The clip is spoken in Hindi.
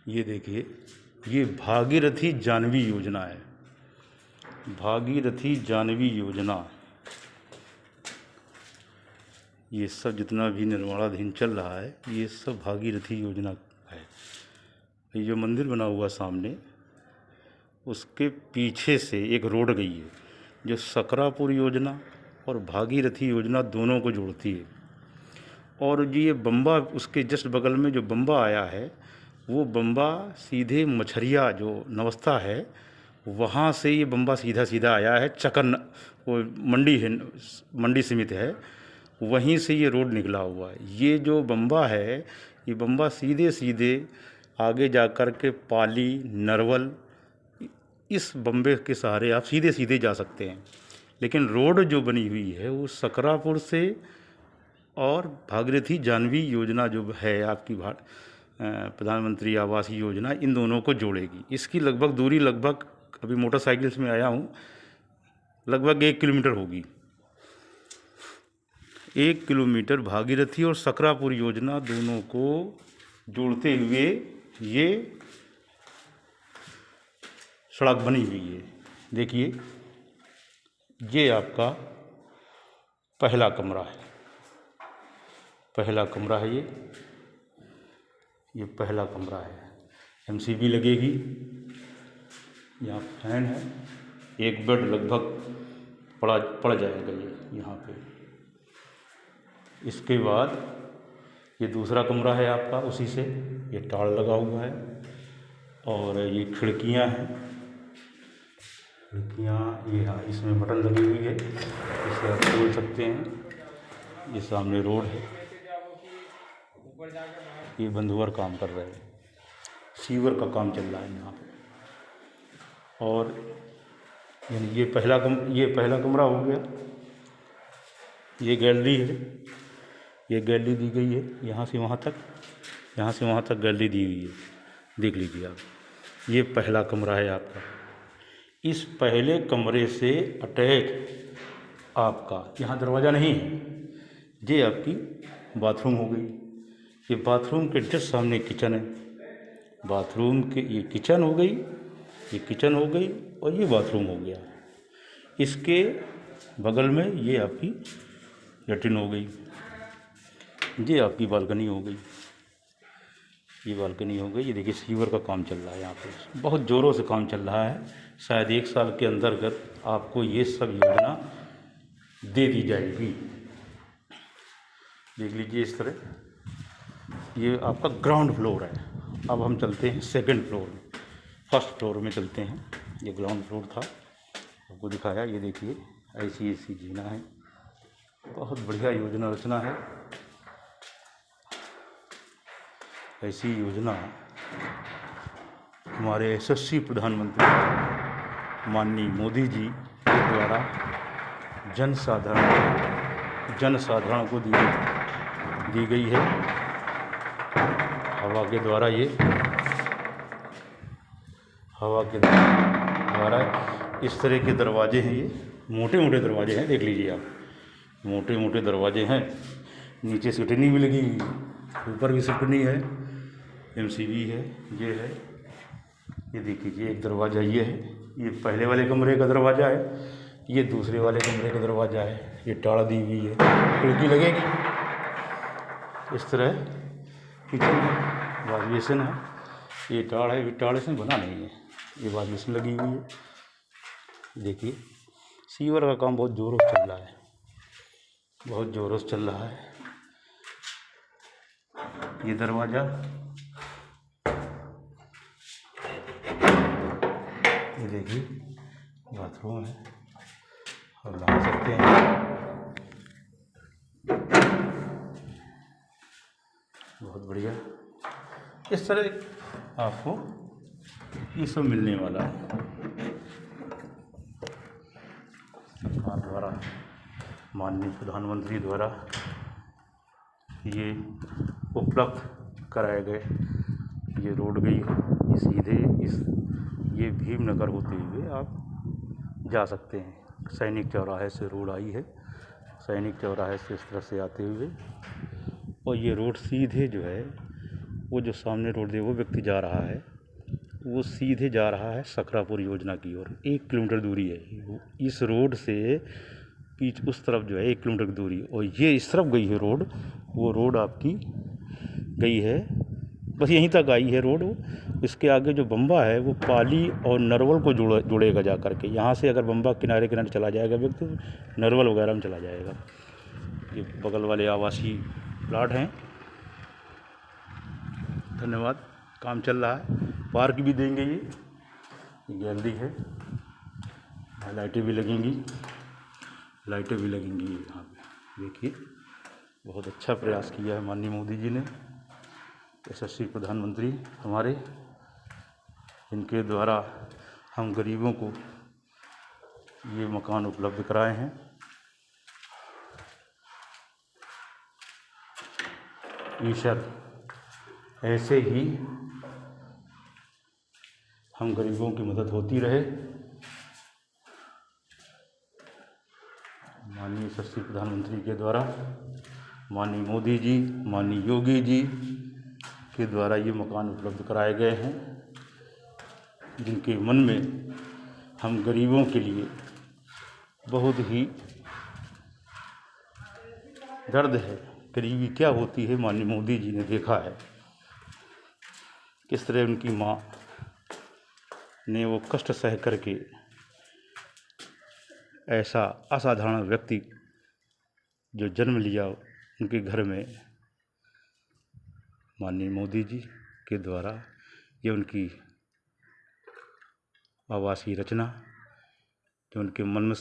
ये देखिए, ये भागीरथी जानवी योजना है। भागीरथी जानवी योजना, ये सब जितना भी निर्माणाधीन चल रहा है ये सब भागीरथी योजना है। ये जो मंदिर बना हुआ सामने, उसके पीछे से एक रोड गई है जो सकरापुर योजना और भागीरथी योजना दोनों को जोड़ती है। और जो ये बम्बा, उसके जस्ट बगल में जो बम्बा आया है, वो बम्बा सीधे मछरिया जो नवस्था है वहाँ से ये बम्बा सीधा सीधा आया है। चकन वो मंडी है, मंडी समित है, वहीं से ये रोड निकला हुआ है। ये जो बम्बा है, ये बम्बा सीधे सीधे आगे जा कर के पाली, नरवल, इस बम्बे के सहारे आप सीधे सीधे जा सकते हैं। लेकिन रोड जो बनी हुई है वो सकरापुर से और भागीरथी जानवी योजना जो है आपकी प्रधानमंत्री आवास योजना, इन दोनों को जोड़ेगी। इसकी लगभग दूरी, लगभग अभी मोटरसाइकिल में आया हूँ, लगभग 1 किलोमीटर होगी। 1 किलोमीटर भागीरथी और सकरापुर योजना दोनों को जोड़ते हुए ये सड़क बनी हुई है। देखिए, ये आपका पहला कमरा है। पहला कमरा है ये पहला कमरा है। एमसीबी लगेगी, यहाँ फैन है, एक बेड लगभग पड़ जाएगा ये यहाँ पे। इसके बाद ये दूसरा कमरा है आपका, उसी से ये टाड़ लगा हुआ है और ये खिड़कियाँ हैं। खिड़कियाँ ये, हाँ, इसमें बटन लगी हुई है, इसे आप खोल सकते हैं। ये सामने रोड है, ये बंधुवर काम कर रहे हैं, सीवर का काम चल रहा है यहाँ पे। और यानी ये पहला कमरा हो गया। ये गैलरी है, ये गैलरी दी गई है, यहाँ से वहाँ तक गैलरी दी हुई है। देख लीजिए आप, ये पहला कमरा है आपका। इस पहले कमरे से अटैच आपका यहाँ दरवाज़ा नहीं है, ये आपकी बाथरूम हो गई। ये बाथरूम के जस्ट सामने किचन है। बाथरूम के, ये किचन हो गई, ये किचन हो गई और ये बाथरूम हो गया। इसके बगल में ये आपकी लैट्रिन हो गई, ये आपकी बालकनी हो गई। ये बालकनी हो गई। ये देखिए, सीवर का काम चल रहा है यहाँ पे, बहुत ज़ोरों से काम चल रहा है। शायद 1 साल के अंतर्गत आपको ये सब योजना दे दी जाएगी। देख लीजिए, इस तरह ये आपका ग्राउंड फ्लोर है। अब हम चलते हैं सेकंड फ्लोर में। फर्स्ट फ्लोर में चलते हैं, ये ग्राउंड फ्लोर था, आपको दिखाया। ये देखिए, ऐसी जीना है, बहुत बढ़िया योजना रचना है। ऐसी योजना हमारे यशस्वी प्रधानमंत्री माननीय मोदी जी के द्वारा जनसाधारण को दी गई है। हवा के द्वारा इस तरह के दरवाजे हैं। ये मोटे मोटे दरवाजे हैं, देख लीजिए आप, मोटे मोटे दरवाजे हैं। नीचे सिटनी भी लगी हुई है, ऊपर भी सिटनी है, एमसीबी है, ये है। ये देखिए, एक दरवाज़ा ये है, ये पहले वाले कमरे का दरवाज़ा है, ये दूसरे वाले कमरे का दरवाज़ा है। ये टाड़ दी हुई है, खिड़की लगेगी। इस तरह किचन है, वॉश बेसिन है। ये टाड़ है, टाड़ इसमें बना नहीं है, ये वॉश बेसिन लगी हुई है। देखिए, सीवर का काम बहुत ज़ोरों से चल रहा है, बहुत ज़ोरों से चल रहा है। ये दरवाज़ा, ये देखिए, बाथरूम है और नहा सकते हैं। बहुत बढ़िया। इस तरह आपको ये सब मिलने वाला है सरकार द्वारा, माननीय प्रधानमंत्री द्वारा ये उपलब्ध कराए गए। ये रोड गई है, ये सीधे ये भीमनगर होते हुए आप जा सकते हैं। सैनिक चौराहे से रोड आई है, सैनिक चौराहे से इस तरह से आते हुए, और ये रोड सीधे जो है वो जो सामने रोड दे वो व्यक्ति जा रहा है, वो सीधे जा रहा है सकरापुर योजना की ओर। 1 किलोमीटर दूरी है इस रोड से, पीछ उस तरफ जो है 1 किलोमीटर की दूरी, और ये इस तरफ गई है रोड, वो रोड आपकी गई है बस यहीं तक आई है रोड। इसके आगे जो बम्बा है वो पाली और नरवल को जोड़ेगा जा करके। यहाँ से अगर बम्बा किनारे किनारे चला जाएगा व्यक्ति, नरवल वगैरह में चला जाएगा। ये बगल वाले आवासीय प्लाट हैं। धन्यवाद। काम चल रहा है। पार्क भी देंगे ये गैलरी है, लाइटें भी लगेंगी, यहाँ पे देखिए। बहुत अच्छा प्रयास किया है माननीय मोदी जी ने, यशस्वी प्रधानमंत्री हमारे, इनके द्वारा हम गरीबों को ये मकान उपलब्ध कराए हैं। ईश्वर ऐसे ही हम गरीबों की मदद होती रहे। माननीय यशस्वी प्रधानमंत्री के द्वारा, माननीय मोदी जी, माननीय योगी जी के द्वारा ये मकान उपलब्ध कराए गए हैं, जिनके मन में हम गरीबों के लिए बहुत ही दर्द है। गरीबी क्या होती है माननीय मोदी जी ने देखा है, किस तरह उनकी माँ ने वो कष्ट सह करके ऐसा असाधारण व्यक्ति जो जन्म लिया उनके घर में, माननीय मोदी जी के द्वारा ये उनकी आवासीय रचना जो उनके मन में